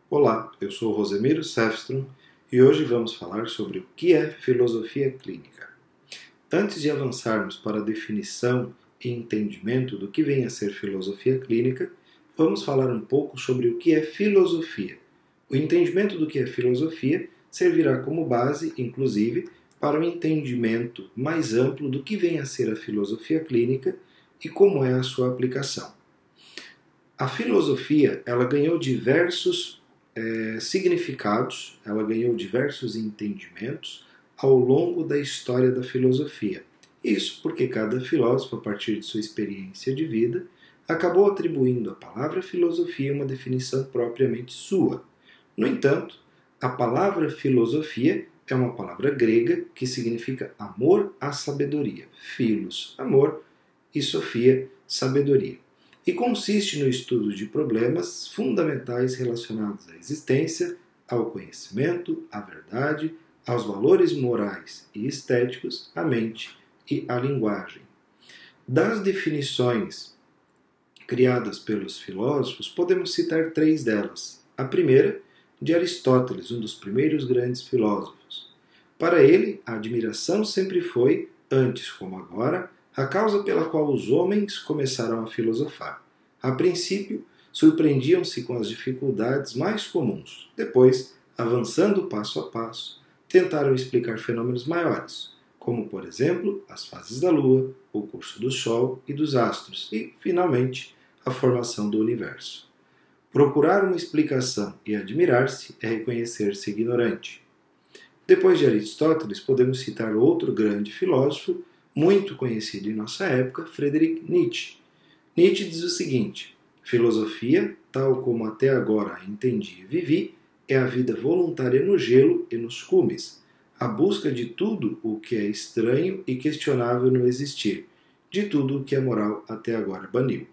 Olá, eu sou Rosemiro Sefstrom e hoje vamos falar sobre o que é filosofia clínica. Antes de avançarmos para a definição e entendimento do que vem a ser filosofia clínica, vamos falar um pouco sobre o que é filosofia. O entendimento do que é filosofia servirá como base, inclusive, para o entendimento mais amplo do que vem a ser a filosofia clínica e como é a sua aplicação. A filosofia, ela ganhou diversos significados, ela ganhou diversos entendimentos ao longo da história da filosofia. Isso porque cada filósofo, a partir de sua experiência de vida, acabou atribuindo à palavra filosofia uma definição propriamente sua. No entanto, a palavra filosofia é uma palavra grega que significa amor à sabedoria. Philos, amor, e sofia, sabedoria. E consiste no estudo de problemas fundamentais relacionados à existência, ao conhecimento, à verdade, aos valores morais e estéticos, à mente e à linguagem. Das definições criadas pelos filósofos, podemos citar três delas. A primeira, de Aristóteles, um dos primeiros grandes filósofos. Para ele, a admiração sempre foi, antes como agora, a causa pela qual os homens começaram a filosofar. A princípio, surpreendiam-se com as dificuldades mais comuns. Depois, avançando passo a passo, tentaram explicar fenômenos maiores, como, por exemplo, as fases da Lua, o curso do Sol e dos astros, e, finalmente, a formação do universo. Procurar uma explicação e admirar-se é reconhecer-se ignorante. Depois de Aristóteles, podemos citar outro grande filósofo, muito conhecido em nossa época, Friedrich Nietzsche. Nietzsche diz o seguinte: filosofia, tal como até agora a entendi e vivi, é a vida voluntária no gelo e nos cumes, a busca de tudo o que é estranho e questionável no existir, de tudo o que a moral até agora baniu.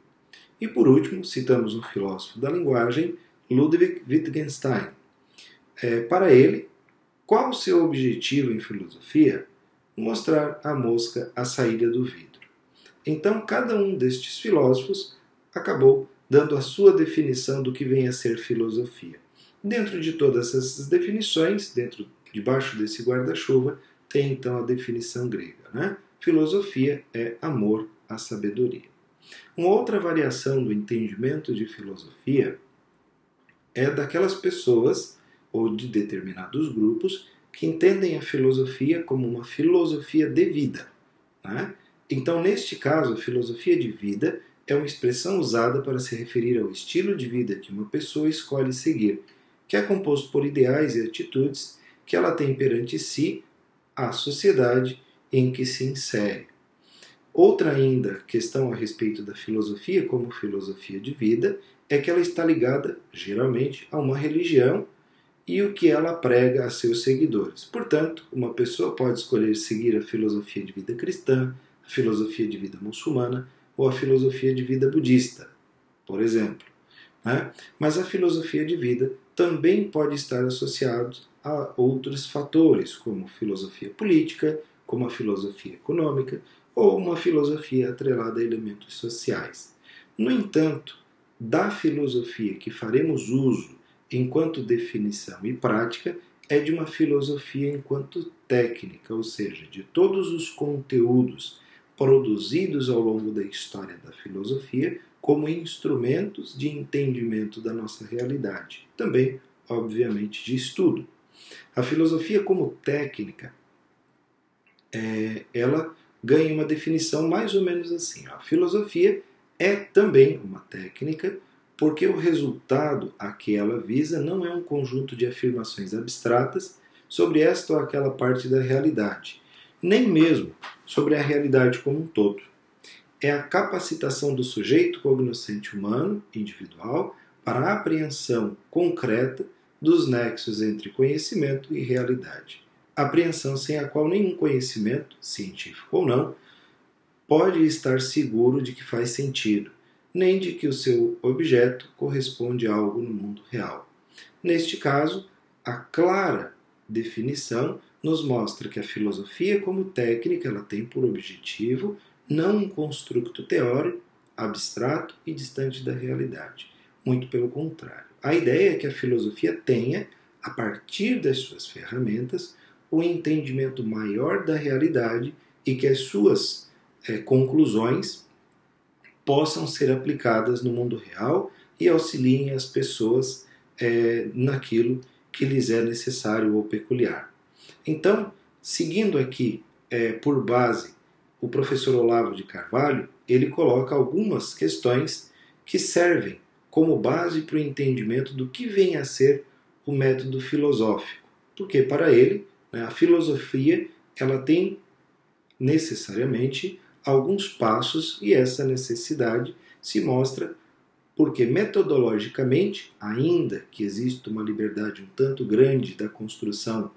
E por último, citamos um filósofo da linguagem, Ludwig Wittgenstein. Para ele, qual o seu objetivo em filosofia? Mostrar à mosca a saída do vidro. Então, cada um destes filósofos acabou dando a sua definição do que vem a ser filosofia. Dentro de todas essas definições, debaixo desse guarda-chuva, tem então a definição grega, né? Filosofia é amor à sabedoria. Uma outra variação do entendimento de filosofia é daquelas pessoas, ou de determinados grupos, que entendem a filosofia como uma filosofia de vida, né? Então, neste caso, a filosofia de vida é uma expressão usada para se referir ao estilo de vida que uma pessoa escolhe seguir, que é composto por ideais e atitudes que ela tem perante si, a sociedade em que se insere. Outra ainda questão a respeito da filosofia como filosofia de vida é que ela está ligada, geralmente, a uma religião e o que ela prega a seus seguidores. Portanto, uma pessoa pode escolher seguir a filosofia de vida cristã, a filosofia de vida muçulmana ou a filosofia de vida budista, por exemplo. Né? Mas a filosofia de vida também pode estar associada a outros fatores, como filosofia política, como a filosofia econômica ou uma filosofia atrelada a elementos sociais. No entanto, da filosofia que faremos uso enquanto definição e prática é de uma filosofia enquanto técnica, ou seja, de todos os conteúdos produzidos ao longo da história da filosofia como instrumentos de entendimento da nossa realidade, também, obviamente, de estudo. A filosofia como técnica, ela ganha uma definição mais ou menos assim. A filosofia é também uma técnica porque o resultado a que ela visa não é um conjunto de afirmações abstratas sobre esta ou aquela parte da realidade, nem mesmo sobre a realidade como um todo. É a capacitação do sujeito cognoscente humano, individual, para a apreensão concreta dos nexos entre conhecimento e realidade. Apreensão sem a qual nenhum conhecimento, científico ou não, pode estar seguro de que faz sentido, nem de que o seu objeto corresponde a algo no mundo real. Neste caso, a clara definição nos mostra que a filosofia como técnica ela tem por objetivo não um construto teórico, abstrato e distante da realidade, muito pelo contrário. A ideia é que a filosofia tenha, a partir das suas ferramentas, um entendimento maior da realidade e que as suas conclusões possam ser aplicadas no mundo real e auxiliem as pessoas naquilo que lhes é necessário ou peculiar. Então, seguindo aqui por base o professor Olavo de Carvalho, ele coloca algumas questões que servem como base para o entendimento do que vem a ser o método filosófico. Porque para ele, a filosofia ela tem necessariamente alguns passos e essa necessidade se mostra porque metodologicamente, ainda que exista uma liberdade um tanto grande da construção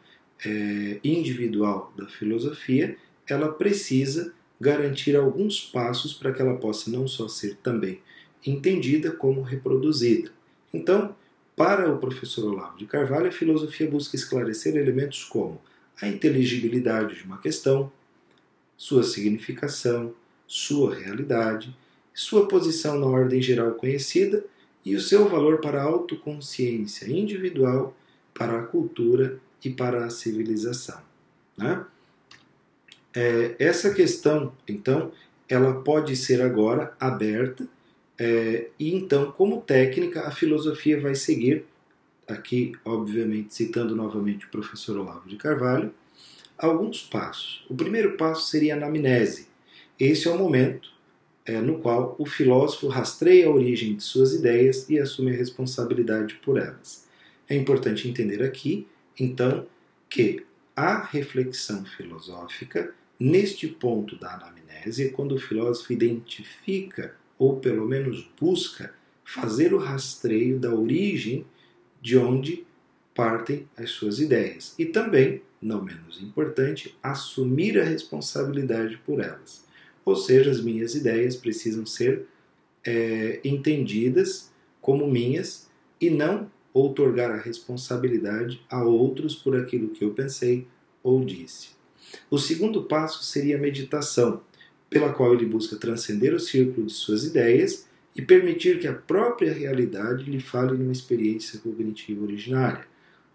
individual da filosofia, ela precisa garantir alguns passos para que ela possa não só ser também entendida, como reproduzida. Então, para o professor Olavo de Carvalho, a filosofia busca esclarecer elementos como a inteligibilidade de uma questão, sua significação, sua realidade, sua posição na ordem geral conhecida e o seu valor para a autoconsciência individual, para a cultura e para a civilização. Né? Essa questão, então, ela pode ser agora aberta e então, como técnica, a filosofia vai seguir, aqui, obviamente, citando novamente o professor Olavo de Carvalho, alguns passos. O primeiro passo seria a anamnese. Esse é o momento no qual o filósofo rastreia a origem de suas ideias e assume a responsabilidade por elas. É importante entender aqui, então, que a reflexão filosófica, neste ponto da anamnese, é quando o filósofo identifica, ou pelo menos busca, fazer o rastreio da origem de onde partem as suas ideias. E também, não menos importante, assumir a responsabilidade por elas. Ou seja, as minhas ideias precisam ser entendidas como minhas e não outorgar a responsabilidade a outros por aquilo que eu pensei ou disse. O segundo passo seria a meditação, pela qual ele busca transcender o círculo de suas ideias e permitir que a própria realidade lhe fale numa experiência cognitiva originária.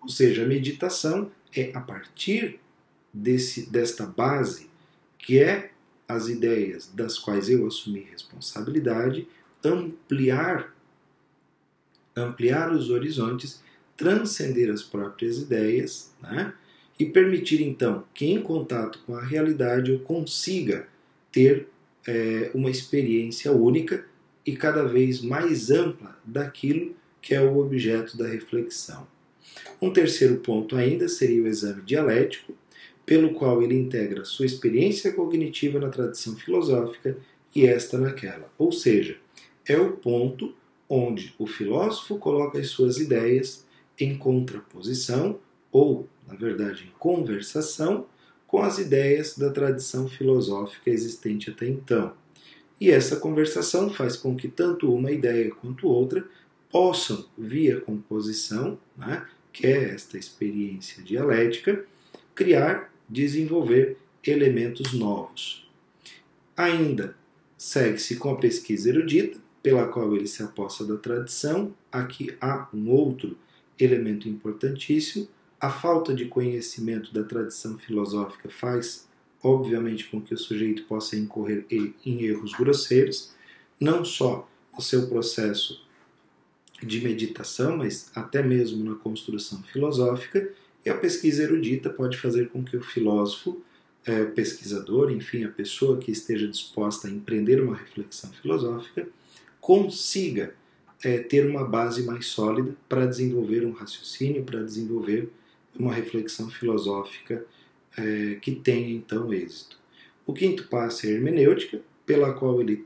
Ou seja, a meditação é a partir desta base, que é as ideias das quais eu assumi responsabilidade, ampliar os horizontes, transcender as próprias ideias, né? E permitir então que em contato com a realidade eu consiga ter uma experiência única e cada vez mais ampla daquilo que é o objeto da reflexão. Um terceiro ponto ainda seria o exame dialético, pelo qual ele integra sua experiência cognitiva na tradição filosófica e esta naquela. Ou seja, é o ponto onde o filósofo coloca as suas ideias em contraposição, ou, na verdade, em conversação, com as ideias da tradição filosófica existente até então. E essa conversação faz com que tanto uma ideia quanto outra possam, via composição, né, que é esta experiência dialética, desenvolver elementos novos. Ainda segue-se com a pesquisa erudita, pela qual ele se aposta da tradição. Aqui há um outro elemento importantíssimo. A falta de conhecimento da tradição filosófica faz, obviamente, com que o sujeito possa incorrer em erros grosseiros, não só no seu processo de meditação, mas até mesmo na construção filosófica. E a pesquisa erudita pode fazer com que o filósofo, pesquisador, enfim, a pessoa que esteja disposta a empreender uma reflexão filosófica, consiga ter uma base mais sólida para desenvolver um raciocínio, para desenvolver uma reflexão filosófica que tenha, então, êxito. O quinto passo é a hermenêutica, pela qual ele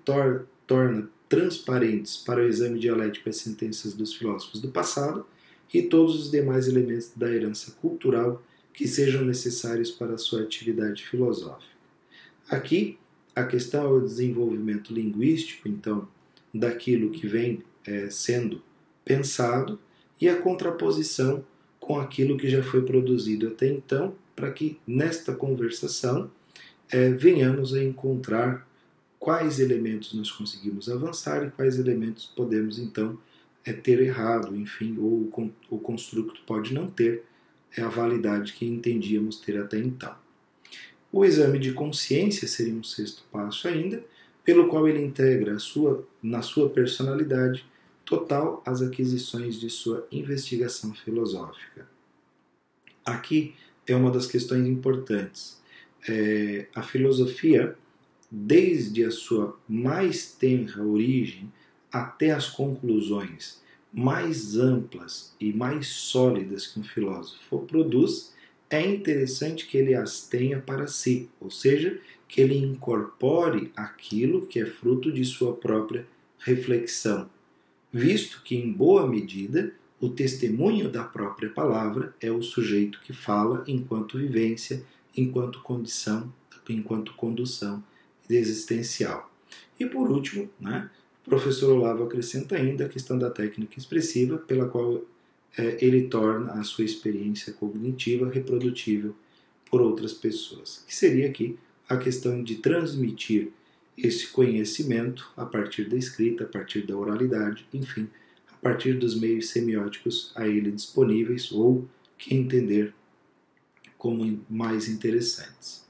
torna transparentes para o exame dialético as sentenças dos filósofos do passado e todos os demais elementos da herança cultural que sejam necessários para a sua atividade filosófica. Aqui, a questão é o desenvolvimento linguístico, então, daquilo que vem sendo pensado e a contraposição com aquilo que já foi produzido até então, para que nesta conversação venhamos a encontrar quais elementos nós conseguimos avançar e quais elementos podemos, então, ter errado, enfim, ou o construto pode não ter a validade que entendíamos ter até então. O exame de consciência seria um sexto passo ainda, pelo qual ele integra na sua personalidade total as aquisições de sua investigação filosófica. Aqui é uma das questões importantes. A filosofia, desde a sua mais tenra origem até as conclusões mais amplas e mais sólidas que um filósofo produz, é interessante que ele as tenha para si, ou seja, que ele incorpore aquilo que é fruto de sua própria reflexão, visto que, em boa medida, o testemunho da própria palavra é o sujeito que fala enquanto vivência, enquanto condição, enquanto condução existencial. E por último, o professor Olavo acrescenta ainda a questão da técnica expressiva, pela qual ele torna a sua experiência cognitiva reprodutível por outras pessoas, que seria aqui a questão de transmitir esse conhecimento a partir da escrita, a partir da oralidade, enfim, a partir dos meios semióticos a ele disponíveis ou que entender como mais interessantes.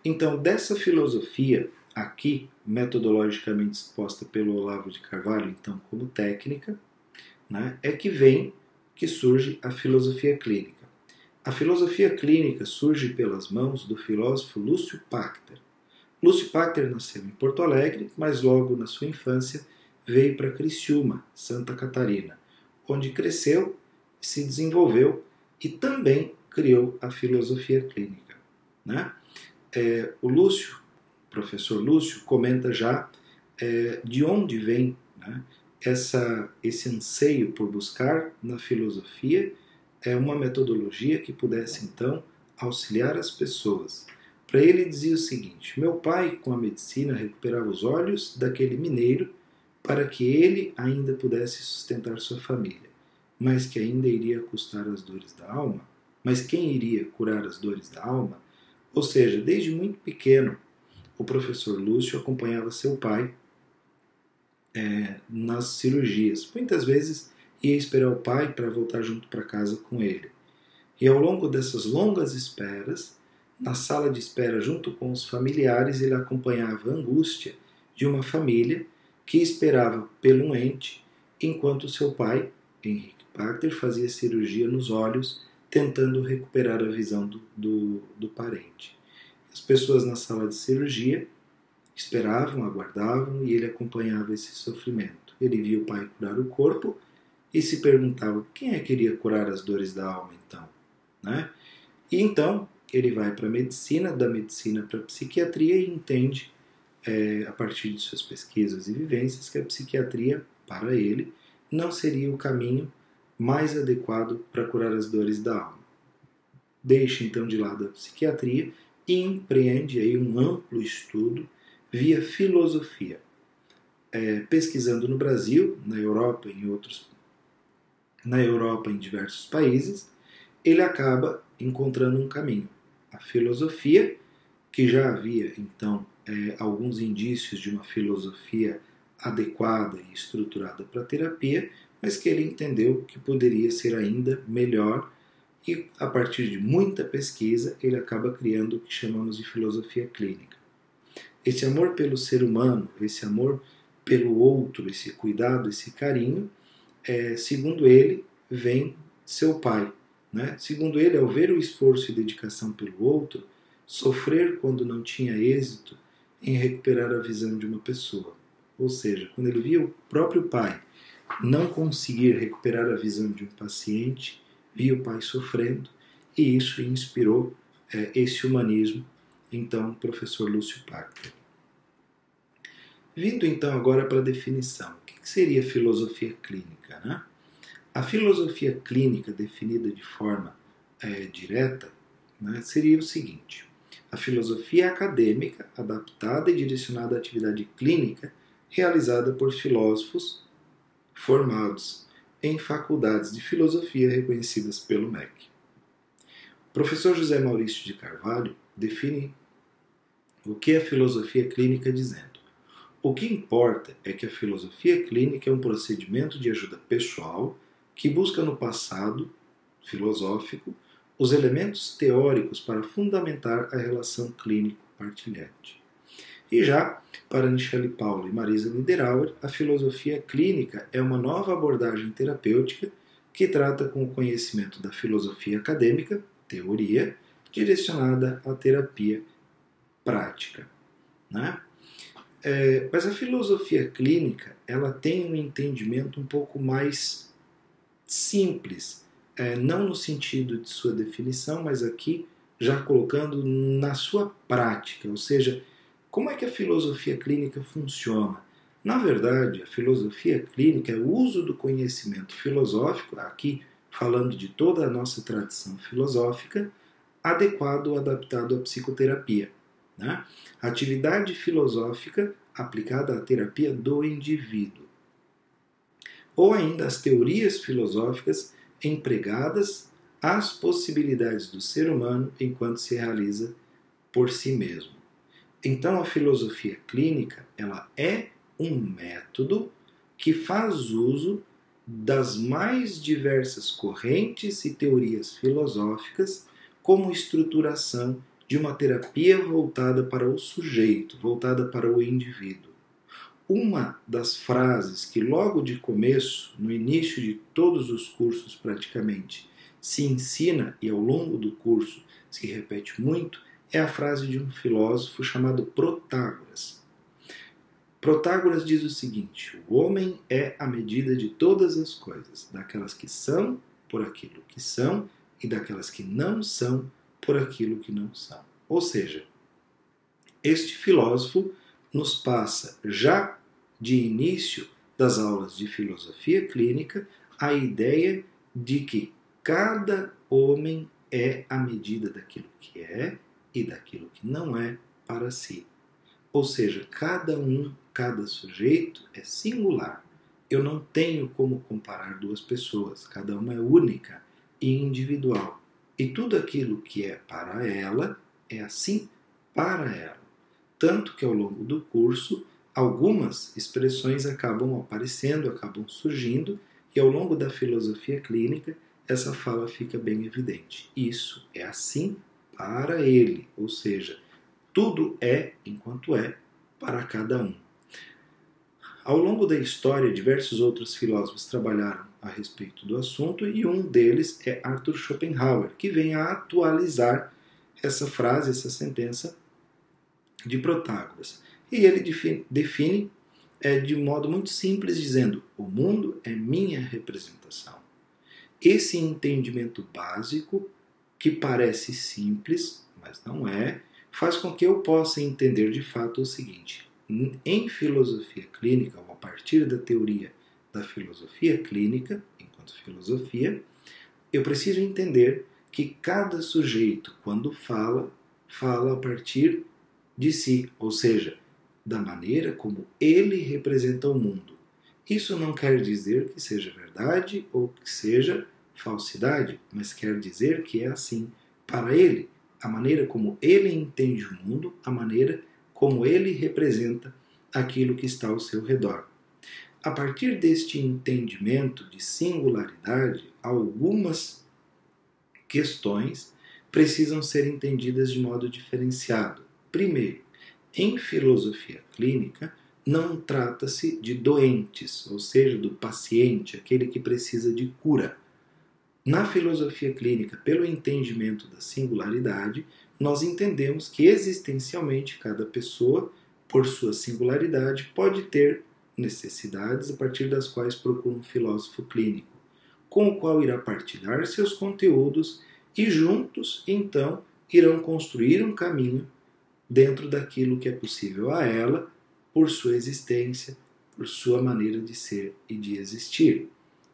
Então, dessa filosofia aqui, metodologicamente exposta pelo Olavo de Carvalho, então como técnica, é que surge a filosofia clínica. A filosofia clínica surge pelas mãos do filósofo Lúcio Pachter. Lúcio Pachter nasceu em Porto Alegre, mas logo na sua infância veio para Criciúma, Santa Catarina, onde cresceu, se desenvolveu e também criou a filosofia clínica. O Lúcio, professor Lúcio, comenta já de onde vem esse anseio por buscar na filosofia uma metodologia que pudesse, então, auxiliar as pessoas. Para ele dizia o seguinte: meu pai, com a medicina, recuperava os olhos daquele mineiro para que ele ainda pudesse sustentar sua família, mas que ainda iria custar as dores da alma. Mas quem iria curar as dores da alma? Ou seja, desde muito pequeno, o professor Lúcio acompanhava seu pai nas cirurgias. Muitas vezes ia esperar o pai para voltar junto para casa com ele. E ao longo dessas longas esperas, na sala de espera junto com os familiares, ele acompanhava a angústia de uma família que esperava pelo ente, enquanto seu pai, Henrique Pachter, fazia cirurgia nos olhos, tentando recuperar a visão do parente. As pessoas na sala de cirurgia esperavam, aguardavam e ele acompanhava esse sofrimento. Ele via o pai curar o corpo e se perguntava: quem é que iria curar as dores da alma então? E então ele vai para a medicina, da medicina para a psiquiatria e entende, a partir de suas pesquisas e vivências, que a psiquiatria, para ele, não seria o caminho mais adequado para curar as dores da alma. Deixa então de lado a psiquiatria e empreende aí um amplo estudo via filosofia, pesquisando no Brasil, na Europa em diversos países. Ele acaba encontrando um caminho, a filosofia, que já havia então alguns indícios de uma filosofia adequada e estruturada para a terapia, mas que ele entendeu que poderia ser ainda melhor, e a partir de muita pesquisa ele acaba criando o que chamamos de filosofia clínica. Esse amor pelo ser humano, esse amor pelo outro, esse cuidado, esse carinho, segundo ele, vem de seu pai. Segundo ele, ao ver o esforço e dedicação pelo outro, sofrer quando não tinha êxito em recuperar a visão de uma pessoa. Ou seja, quando ele via o próprio pai não conseguir recuperar a visão de um paciente, via o pai sofrendo, e isso inspirou esse humanismo, então, o professor Lúcio Pachter. Vindo então agora para a definição, o que seria filosofia clínica? A filosofia clínica, definida de forma direta, seria o seguinte: a filosofia acadêmica adaptada e direcionada à atividade clínica realizada por filósofos formados em faculdades de filosofia reconhecidas pelo MEC. O professor José Maurício de Carvalho define o que é filosofia clínica dizendo: O que importa é que a filosofia clínica é um procedimento de ajuda pessoal que busca no passado filosófico os elementos teóricos para fundamentar a relação clínico-partilhante. E já, para Michele Paulo e Marisa Niederauer, a filosofia clínica é uma nova abordagem terapêutica que trata com o conhecimento da filosofia acadêmica, teoria, direcionada à terapia prática. Né? Mas a filosofia clínica ela tem um entendimento um pouco mais simples, não no sentido de sua definição, mas aqui já colocando na sua prática, ou seja, como é que a filosofia clínica funciona? Na verdade, a filosofia clínica é o uso do conhecimento filosófico, aqui falando de toda a nossa tradição filosófica, adequado ou adaptado à psicoterapia. Né? A atividade filosófica aplicada à terapia do indivíduo. Ou ainda as teorias filosóficas empregadas às possibilidades do ser humano enquanto se realiza por si mesmo. Então a filosofia clínica ela é um método que faz uso das mais diversas correntes e teorias filosóficas como estruturação de uma terapia voltada para o sujeito, voltada para o indivíduo. Uma das frases que logo de começo, no início de todos os cursos praticamente, se ensina e ao longo do curso se repete muito, é a frase de um filósofo chamado Protágoras. Protágoras diz o seguinte: o homem é a medida de todas as coisas, daquelas que são por aquilo que são e daquelas que não são por aquilo que não são. Ou seja, este filósofo nos passa, já de início das aulas de filosofia clínica, a ideia de que cada homem é a medida daquilo que é e daquilo que não é para si. Ou seja, cada sujeito é singular. Eu não tenho como comparar duas pessoas, cada uma é única e individual. E tudo aquilo que é para ela é assim para ela. Tanto que ao longo do curso, algumas expressões acabam aparecendo, acabam surgindo, e ao longo da filosofia clínica, essa fala fica bem evidente. Isso é assim para ele, ou seja, tudo é enquanto é para cada um. Ao longo da história, diversos outros filósofos trabalharam a respeito do assunto e um deles é Arthur Schopenhauer, que vem a atualizar essa frase, essa sentença de Protágoras. E ele define de modo muito simples, dizendo: o mundo é minha representação. Esse entendimento básico, que parece simples, mas não é, faz com que eu possa entender de fato o seguinte: em filosofia clínica, ou a partir da teoria da filosofia clínica, enquanto filosofia, eu preciso entender que cada sujeito, quando fala a partir de si, ou seja, da maneira como ele representa o mundo. Isso não quer dizer que seja verdade ou que seja falsidade, mas quer dizer que é assim para ele, a maneira como ele entende o mundo, a maneira como ele representa aquilo que está ao seu redor. A partir deste entendimento de singularidade, algumas questões precisam ser entendidas de modo diferenciado. Primeiro, em filosofia clínica, não trata-se de doentes, ou seja, do paciente, aquele que precisa de cura. Na filosofia clínica, pelo entendimento da singularidade, nós entendemos que existencialmente cada pessoa, por sua singularidade, pode ter necessidades a partir das quais procura um filósofo clínico, com o qual irá partilhar seus conteúdos e juntos, então, irão construir um caminho dentro daquilo que é possível a ela, por sua existência, por sua maneira de ser e de existir.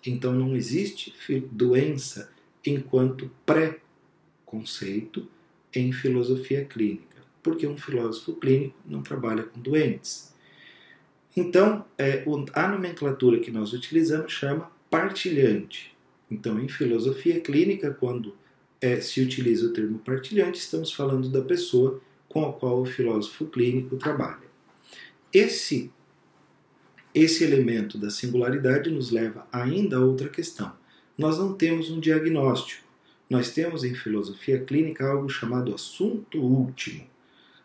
Então não existe doença enquanto pré-conceito em filosofia clínica, porque um filósofo clínico não trabalha com doentes. Então, a nomenclatura que nós utilizamos chama partilhante. Então, em filosofia clínica, quando se utiliza o termo partilhante, estamos falando da pessoa com a qual o filósofo clínico trabalha. Esse Esse elemento da singularidade nos leva ainda a outra questão. Nós não temos um diagnóstico. Nós temos em filosofia clínica algo chamado assunto último.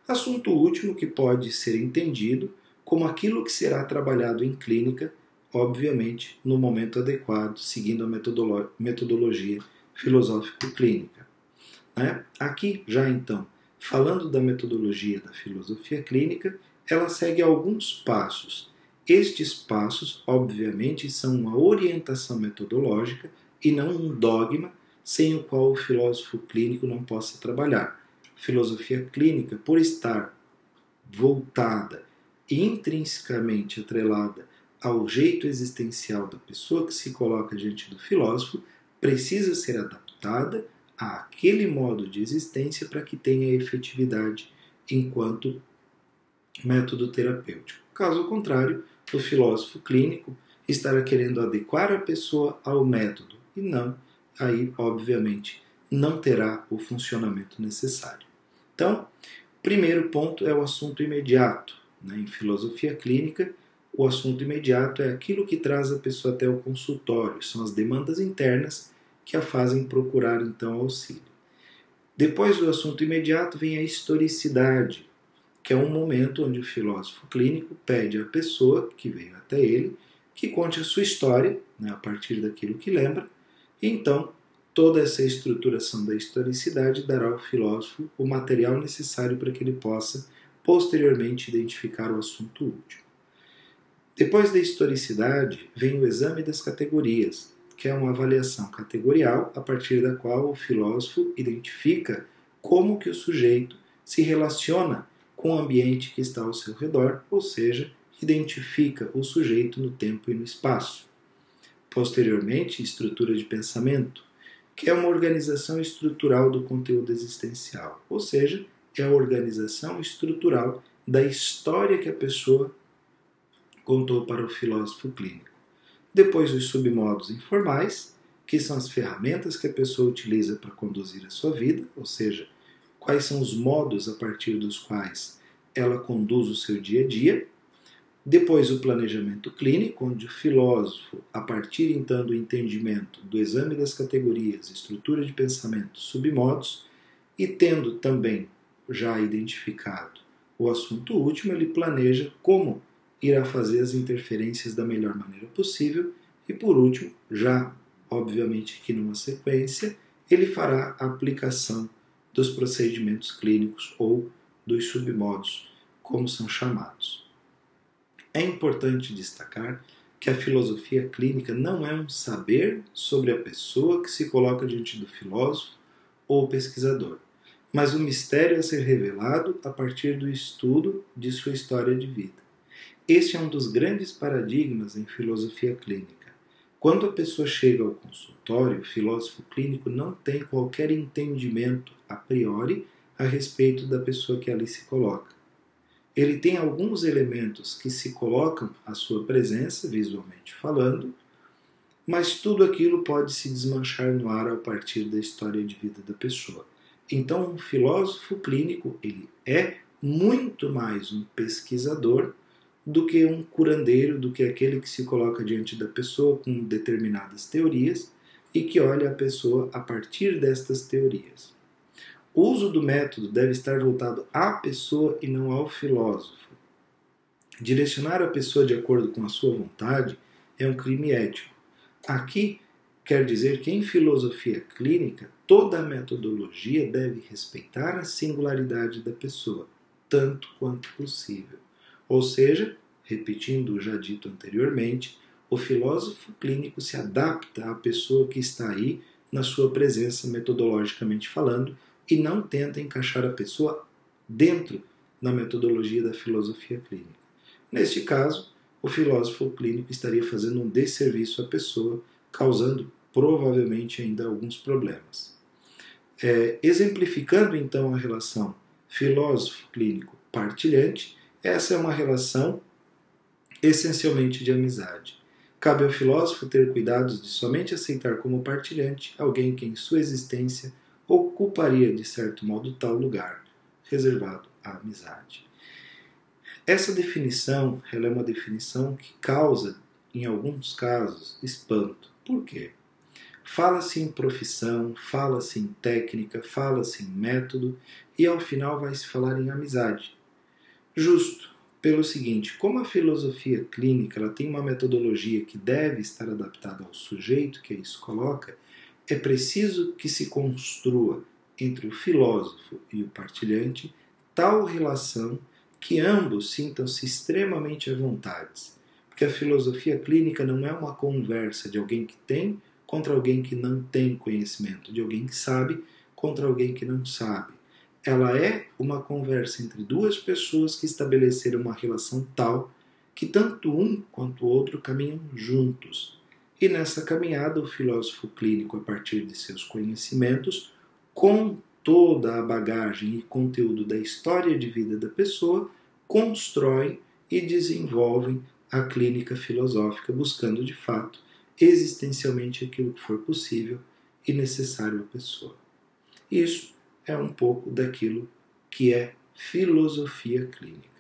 Assunto último que pode ser entendido como aquilo que será trabalhado em clínica, obviamente, no momento adequado, seguindo a metodologia filosófico-clínica. Aqui, já então, falando da metodologia da filosofia clínica, ela segue alguns passos. Estes passos, obviamente, são uma orientação metodológica e não um dogma sem o qual o filósofo clínico não possa trabalhar. Filosofia clínica, por estar voltada e intrinsecamente atrelada ao jeito existencial da pessoa que se coloca diante do filósofo, precisa ser adaptada àquele modo de existência para que tenha efetividade enquanto método terapêutico. Caso contrário, o filósofo clínico estará querendo adequar a pessoa ao método e não, aí, obviamente, não terá o funcionamento necessário. Então, primeiro ponto é o assunto imediato. Em filosofia clínica, o assunto imediato é aquilo que traz a pessoa até o consultório, são as demandas internas que a fazem procurar, então, auxílio. Depois do assunto imediato vem a historicidade, que é um momento onde o filósofo clínico pede à pessoa que veio até ele que conte a sua história, a partir daquilo que lembra, e então toda essa estruturação da historicidade dará ao filósofo o material necessário para que ele possa posteriormente identificar o assunto último. Depois da historicidade vem o exame das categorias, que é uma avaliação categorial a partir da qual o filósofo identifica como que o sujeito se relaciona com o ambiente que está ao seu redor, ou seja, identifica o sujeito no tempo e no espaço. Posteriormente, estrutura de pensamento, que é uma organização estrutural do conteúdo existencial, ou seja, é a organização estrutural da história que a pessoa contou para o filósofo clínico. Depois, os submodos informais, que são as ferramentas que a pessoa utiliza para conduzir a sua vida, ou seja, quais são os modos a partir dos quais ela conduz o seu dia a dia. Depois, o planejamento clínico, onde o filósofo, a partir então do entendimento do exame das categorias, estrutura de pensamento, submodos, e tendo também já identificado o assunto último, ele planeja como irá fazer as interferências da melhor maneira possível e, por último, já obviamente aqui numa sequência, ele fará a aplicação dos procedimentos clínicos ou dos submodos, como são chamados. É importante destacar que a filosofia clínica não é um saber sobre a pessoa que se coloca diante do filósofo ou pesquisador, mas um mistério a ser revelado a partir do estudo de sua história de vida. Este é um dos grandes paradigmas em filosofia clínica. Quando a pessoa chega ao consultório, o filósofo clínico não tem qualquer entendimento a priori a respeito da pessoa que ali se coloca. Ele tem alguns elementos que se colocam à sua presença, visualmente falando, mas tudo aquilo pode se desmanchar no ar a partir da história de vida da pessoa. Então, um filósofo clínico, ele é muito mais um pesquisador do que um curandeiro, do que aquele que se coloca diante da pessoa com determinadas teorias e que olha a pessoa a partir destas teorias. O uso do método deve estar voltado à pessoa e não ao filósofo. Direcionar a pessoa de acordo com a sua vontade é um crime ético. Aqui quer dizer que em filosofia clínica, toda a metodologia deve respeitar a singularidade da pessoa, tanto quanto possível. Ou seja, repetindo o já dito anteriormente, o filósofo clínico se adapta à pessoa que está aí na sua presença metodologicamente falando e não tenta encaixar a pessoa dentro da metodologia da filosofia clínica. Neste caso, o filósofo clínico estaria fazendo um desserviço à pessoa, causando provavelmente ainda alguns problemas. Exemplificando então a relação filósofo clínico partilhante, essa é uma relação essencialmente de amizade. Cabe ao filósofo ter cuidados de somente aceitar como partilhante alguém que em sua existência ocuparia de certo modo tal lugar reservado à amizade. Essa definição, ela é uma definição que causa, em alguns casos, espanto. Por quê? Fala-se em profissão, fala-se em técnica, fala-se em método e ao final vai se falar em amizade. Justo, pelo seguinte, como a filosofia clínica ela tem uma metodologia que deve estar adaptada ao sujeito que isso coloca, é preciso que se construa entre o filósofo e o partilhante tal relação que ambos sintam-se extremamente à vontade. Porque a filosofia clínica não é uma conversa de alguém que tem contra alguém que não tem conhecimento, de alguém que sabe contra alguém que não sabe. Ela é uma conversa entre duas pessoas que estabeleceram uma relação tal que tanto um quanto o outro caminham juntos. E nessa caminhada, o filósofo clínico, a partir de seus conhecimentos, com toda a bagagem e conteúdo da história de vida da pessoa, constrói e desenvolve a clínica filosófica, buscando de fato existencialmente aquilo que for possível e necessário à pessoa. Isso é um pouco daquilo que é filosofia clínica.